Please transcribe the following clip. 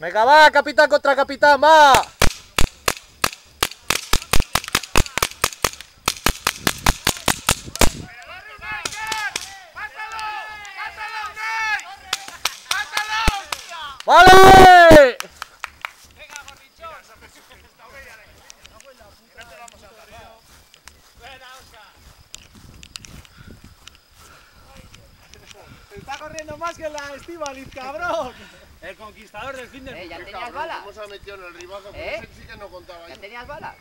Venga, va, capitán contra capitán, va. ¡Vale! Venga, gordichón. Está corriendo más que la Estíbaliz, cabrón. El conquistador del fin del mundo. ¿Ya tenías balas? ¿Cómo se ha metido en el ribazo? ¿Eh? Ese sí que no contaba ahí. ¿Ya tenías balas?